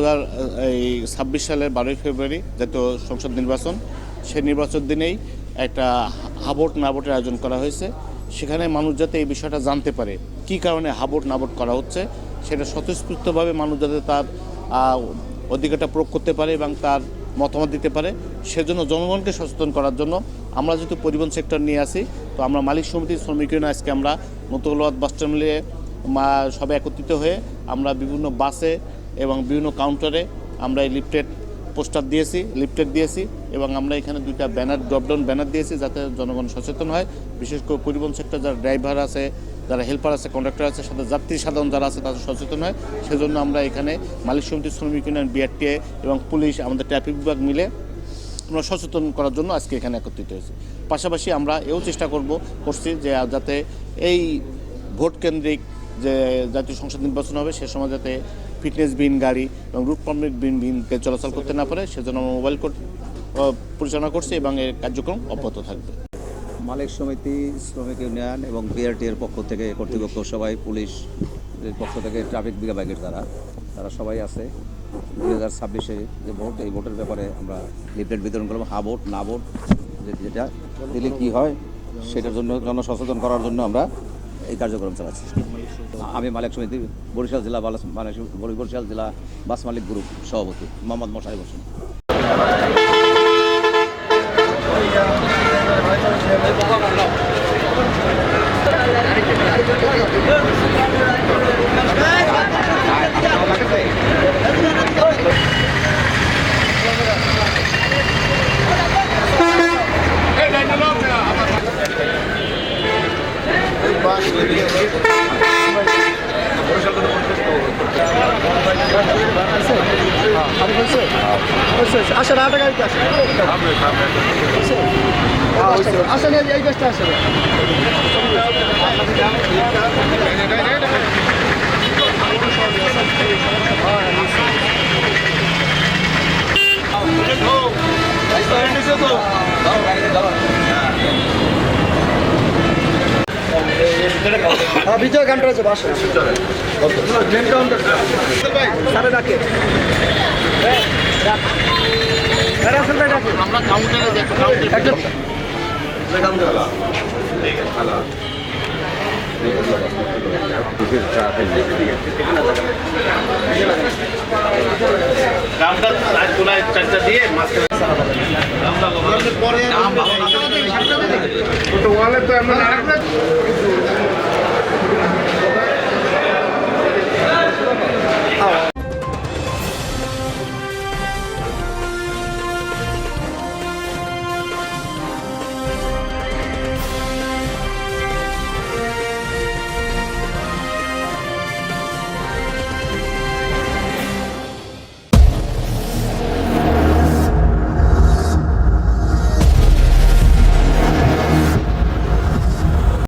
2026 সালের 12 ফেব্রুয়ারি জাতীয় সংসদ নির্বাচন, সেই নির্বাচন দিনেই একটা হাভোট না ভোটের আয়োজন করা হয়েছে। সেখানে মানুষ যাতে এই বিষয়টা জানতে পারে কী কারণে হাভোট না ভোট করা হচ্ছে, সেটা স্বতঃস্ফূর্তভাবে মানুষ যাতে তার অধিকারটা প্রয়োগ করতে পারে এবং তার মতামত দিতে পারে, সেজন্য জনগণকে সচেতন করার জন্য আমরা যেহেতু পরিবহন সেক্টর নিয়ে আসি, তো আমরা মালিক সমিতির শ্রমিক ইউনিয়ন আজকে আমরা নতুনবাদ বাস টার্মিনালে সবাই একত্রিত হয়ে আমরা বিভিন্ন বাসে এবং বিভিন্ন কাউন্টারে আমরা এই লিফলেট দিয়েছি এবং আমরা এখানে দুইটা ড্রপডাউন ব্যানার দিয়েছি যাতে জনগণ সচেতন হয়। বিশেষ করে পরিবহন সেক্টর যারা ড্রাইভার আছে, যারা হেল্পার আছে, কন্ডাক্টর আছে, সাথে যাত্রী সাধারণ যারা আছে তারা সচেতন হয়। সেজন্য আমরা এখানে মালিক সমিতির শ্রমিক ইউনিয়ন, বিআরটিএ এবং পুলিশ, আমাদের ট্রাফিক বিভাগ মিলে আমরা সচেতন করার জন্য আজকে এখানে একত্রিত হয়েছি। পাশাপাশি আমরা এও চেষ্টা করছি যে যাতে এই ভোট কেন্দ্রিক যে জাতীয় সংসদ নির্বাচন হবে সে সময় যাতে ফিটনেসবিহীন গাড়ি এবং রুট পারমিট বিহীনকে চলাচল করতে না পারে, সেজন্য আমরা মোবাইল কোড পরিচালনা করছি এবং এর কার্যক্রম অব্যাহত থাকবে। মালিক সমিতি, শ্রমিক ইউনিয়ন এবং বিআরটিএর পক্ষ থেকে কর্তৃপক্ষ সবাই, পুলিশের পক্ষ থেকে ট্রাফিক বিভাগের তারা সবাই আছে। 2026-এ যে ভোট, এই ভোটের ব্যাপারে আমরা লিফলেট বিতরণ করলাম। হা ভোট না ভোট যেটা দিলে কী হয় সেটার জন্য জনসচেতন করার জন্য আমরা এই কার্যক্রম চালাচ্ছি। আমি মালিক সমিতি বরিশাল জেলা বাস মালিক গ্রুপ সভাপতি মোহাম্মদ মোশাররফ হোসেন। আসেন 8 টাকা দিতে আসেন, আসেন এই গাছটা আসেন। বিজয় গানটা আছে বাসা সারে ডাকে আমরা কাউন্টারে চারটা দিয়ে মাঝখানে